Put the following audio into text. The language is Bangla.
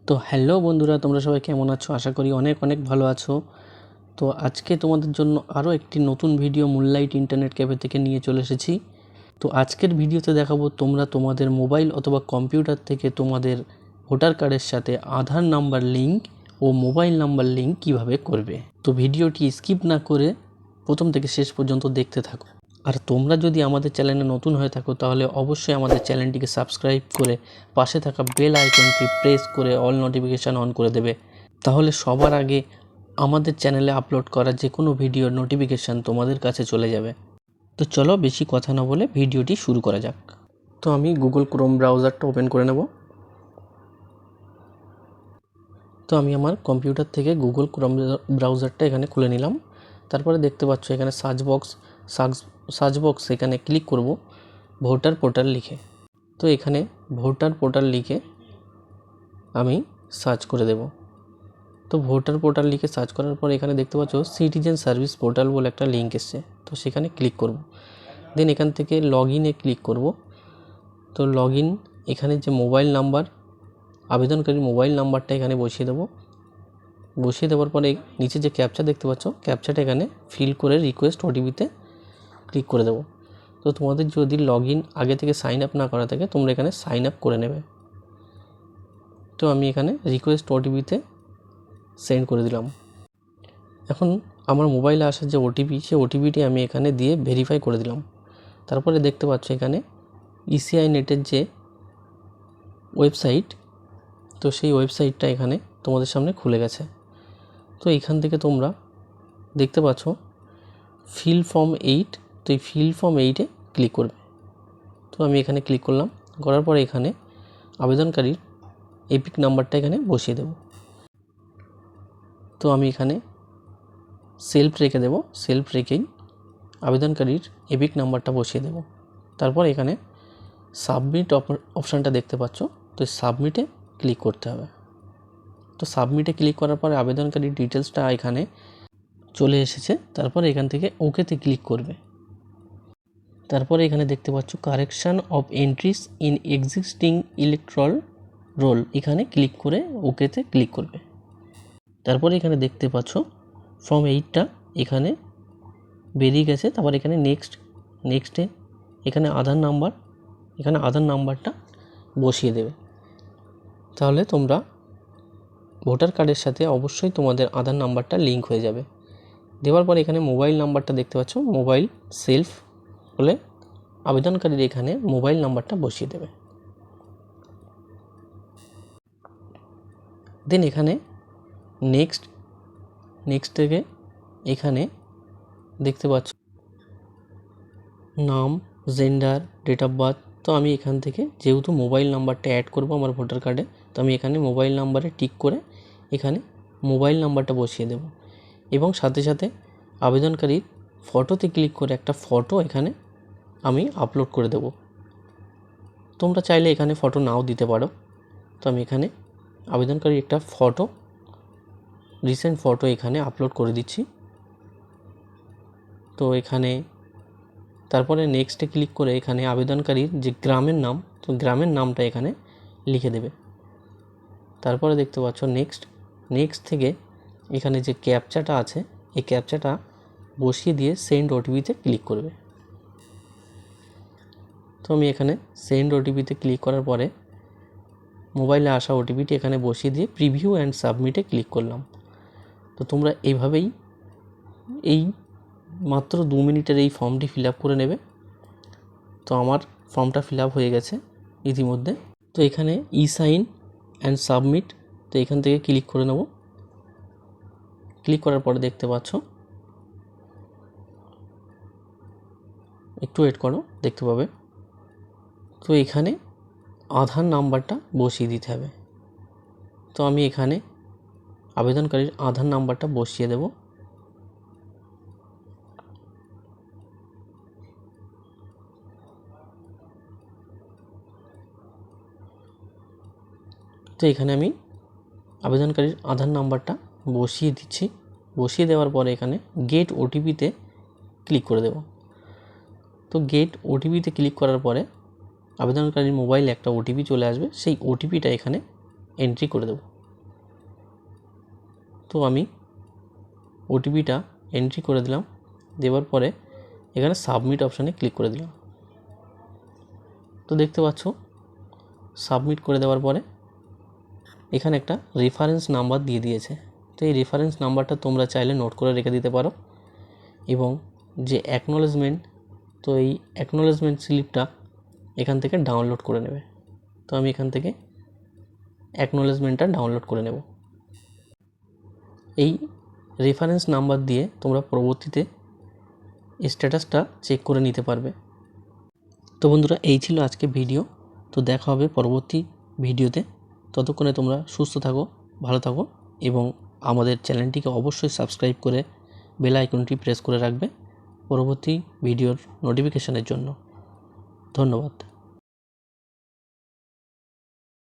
তো হ্যালো বন্ধুরা, তোমরা সবাই কেমন আছো? আশা করি অনেক অনেক ভালো আছো। তো আজকে তোমাদের জন্য আরও একটি নতুন ভিডিও মুনলাইট ইন্টারনেট ক্যাফে থেকে নিয়ে চলে এসেছি। তো আজকের ভিডিওতে দেখাবো তোমরা তোমাদের মোবাইল অথবা কম্পিউটার থেকে তোমাদের ভোটার কার্ডের সাথে আধার নাম্বার লিঙ্ক ও মোবাইল নাম্বার লিঙ্ক কিভাবে করবে। তো ভিডিওটি স্কিপ না করে প্রথম থেকে শেষ পর্যন্ত দেখতে থাকো। আর তোমরা যদি আমাদের চ্যানেলে নতুন হয়ে থাকো তাহলে অবশ্যই আমাদের চ্যানেলটিকে সাবস্ক্রাইব করে পাশে থাকা বেল আইকনটি প্রেস করে অল নোটিফিকেশান অন করে দেবে। তাহলে সবার আগে আমাদের চ্যানেলে আপলোড করা যে কোনো ভিডিওর নোটিফিকেশান তোমাদের কাছে চলে যাবে। তো চলো বেশি কথা না বলে ভিডিওটি শুরু করা যাক। তো আমি গুগল ক্রোম ব্রাউজারটা ওপেন করে নেব। তো আমি আমার কম্পিউটার থেকে গুগল ক্রোম ব্রাউজারটা এখানে খুলে নিলাম। তারপরে দেখতে পাচ্ছ এখানে সার্চ বক্স এখানে ক্লিক করব ভোটার পোর্টাল লিখে। তো এখানে ভোটার পোর্টাল লিখে আমি সার্চ করে দেব। তো ভোটার পোর্টাল লিখে সার্চ করার পর এখানে দেখতে পাচ্ছ সিটিজেন সার্ভিস পোর্টাল বলে একটা লিঙ্ক এসছে। তো সেখানে ক্লিক করব। দেন এখান থেকে লগ ইনে ক্লিক করব। তো লগ ইন এখানে যে মোবাইল নাম্বার, আবেদনকারীর মোবাইল নাম্বারটা এখানে বসিয়ে দেব। বসিয়ে দেওয়ার পরে নিচে যে ক্যাপচা দেখতে পাচ্ছ, ক্যাপচাটা এখানে ফিল করে রিকোয়েস্ট ওটিপিতে ক্লিক করে দেব। তো তোমাদের যদি লগ ইন আগে থেকে সাইন আপ না করা থাকে তোমরা এখানে সাইন আপ করে নেবে। তো আমি এখানে রিকোয়েস্ট ওটিপিতে সেন্ড করে দিলাম। এখন আমার মোবাইলে আসার যে ওটিপি, সেই ওটিপিটি আমি এখানে দিয়ে ভেরিফাই করে দিলাম। তারপরে দেখতে পাচ্ছ এখানে ইসিআই নেটের যে ওয়েবসাইট, তো সেই ওয়েবসাইটটা এখানে তোমাদের সামনে খুলে গেছে। তো এখান থেকে তোমরা দেখতে পাচ্ছ ফিল ফর্ম 8। তো এই ফিল ফর্ম 8-এ ক্লিক করবে। তো আমি এখানে ক্লিক করলাম। করার পরে এখানে আবেদনকারীর এপিক নাম্বারটা এখানে বসিয়ে দেব। তো আমি এখানে সেলফ রেখে দেব। সেলফ রেখেই আবেদনকারীর এপিক নাম্বারটা বসিয়ে দেব। তারপর এখানে সাবমিট অপশানটা দেখতে পাচ্ছ। তো সাবমিটে ক্লিক করতে হবে। তো সাবমিটে ক্লিক করার পরে আবেদনকারীর ডিটেলসটা এখানে চলে এসেছে। তারপর এখান থেকে ওকেতে ক্লিক করবে। তারপরে এখানে দেখতে পাচ্ছ correction of entries in existing electoral roll, এখানে ক্লিক করে ওকেতে ক্লিক করবে। তারপরে এখানে দেখতে পাচ্ছ ফর্ম 8টা এখানে বেরিয়ে গেছে। তারপর এখানে নেক্সটে এখানে আধার নাম্বারটা বসিয়ে দেবে। তাহলে তোমরা ভোটার কার্ডের সাথে অবশ্যই তোমাদের আধার নাম্বারটা লিঙ্ক হয়ে যাবে। দেওয়ার পর এখানে মোবাইল নাম্বারটা দেখতে পাচ্ছ, মোবাইল সেলফ বলে আবেদনকারীর এখানে মোবাইল নাম্বারটা বসিয়ে দেবে। দেন এখানে নেক্সট থেকে এখানে দেখতে পাচ্ছ নাম, জেন্ডার, ডেট অফ বার্থ। তো আমি এখান থেকে যেহেতু মোবাইল নাম্বারটা অ্যাড করব আমার ভোটার কার্ডে, তো আমি এখানে মোবাইল নাম্বারে টিক করে এখানে মোবাইল নাম্বারটা বসিয়ে দেব। এবং সাথে সাথে আবেদনকারীর ফটোতে ক্লিক করে একটা ফটো এখানে আমি আপলোড করে দেব। তোমরা চাইলে এখানে ফটো নাও দিতে পারো। তো আমি এখানে আবেদনকারীর একটা রিসেন্ট ফটো এখানে আপলোড করে দিচ্ছি। তো এখানে তারপরে নেক্সটে ক্লিক করে এখানে আবেদনকারীর যে গ্রামের নাম, তো গ্রামের নামটা এখানে লিখে দেবে। তারপরে দেখতে পাচ্ছ নেক্সট থেকে এখানে যে ক্যাপচাটা আছে এই ক্যাপচাটা বসিয়ে দিয়ে সেন্ড ওটিপিতে ক্লিক করবে। তো আমি এখানে সেন্ড ওটিপিতে ক্লিক করার পরে মোবাইলে আসা ওটিপিটি এখানে বসিয়ে দিয়ে প্রিভিউ অ্যান্ড সাবমিটে ক্লিক করলাম। তো তোমরা এইভাবেই এই মাত্র 2 মিনিটের এই ফর্মটি ফিল আপ করে নেবে। তো আমার ফর্মটা ফিল আপ হয়ে গেছে ইতিমধ্যে। তো এখানে ই সাইন অ্যান্ড সাবমিট, তো এখান থেকে ক্লিক করে নেব। ক্লিক করার পরে দেখতে পাচ্ছ, একটু ওয়েট করো, দেখতে পাবে। তো এখানে আধার নাম্বারটা বসিয়ে দিতে হবে। তো আমি এখানে আবেদনকারীর আধার নাম্বারটা বসিয়ে দেব। তো এখানে আমি আবেদনকারীর আধার নাম্বারটা বসিয়ে দিচ্ছি। বসিয়ে দেওয়ার পরে এখানে গেট ওটিপিতে ক্লিক করে দেব। তো গেট ওটিপিতে ক্লিক করার পরে আবেদনকারীর মোবাইলে একটা ওটিপি চলে আসবে, সেই ওটিপিটা এখানে এন্ট্রি করে দেব। তো আমি ওটিপিটা এন্ট্রি করে দিলাম, দেওয়ার পরে এখানে সাবমিট অপশানে ক্লিক করে দিলাম। তো দেখতে পাচ্ছ সাবমিট করে দেওয়ার পরে এখানে একটা রেফারেন্স নাম্বার দিয়ে দিয়েছে। তো এই রেফারেন্স নাম্বারটা তোমরা চাইলে নোট করে রেখে দিতে পারো, এবং যে অ্যাকনোলেজমেন্ট, তো এই অ্যাকনোলেজমেন্ট স্লিপটা এখান থেকে ডাউনলোড করে নেবে। তো আমি এখান থেকে অ্যাকনোলেজমেন্টটা ডাউনলোড করে নেব। এই রেফারেন্স নাম্বার দিয়ে তোমরা পরবর্তীতে স্ট্যাটাসটা চেক করে নিতে পারবে। তো বন্ধুরা, এই ছিল আজকে ভিডিও। তো দেখা হবে পরবর্তী ভিডিওতে। ততক্ষণে তোমরা সুস্থ থাকো, ভালো থাকো, এবং আমাদের চ্যানেলটিকে অবশ্যই সাবস্ক্রাইব করে বেল আইকনটি প্রেস করে রাখবে পরবর্তী ভিডিওর নোটিফিকেশনের জন্য। ধন্যবাদ।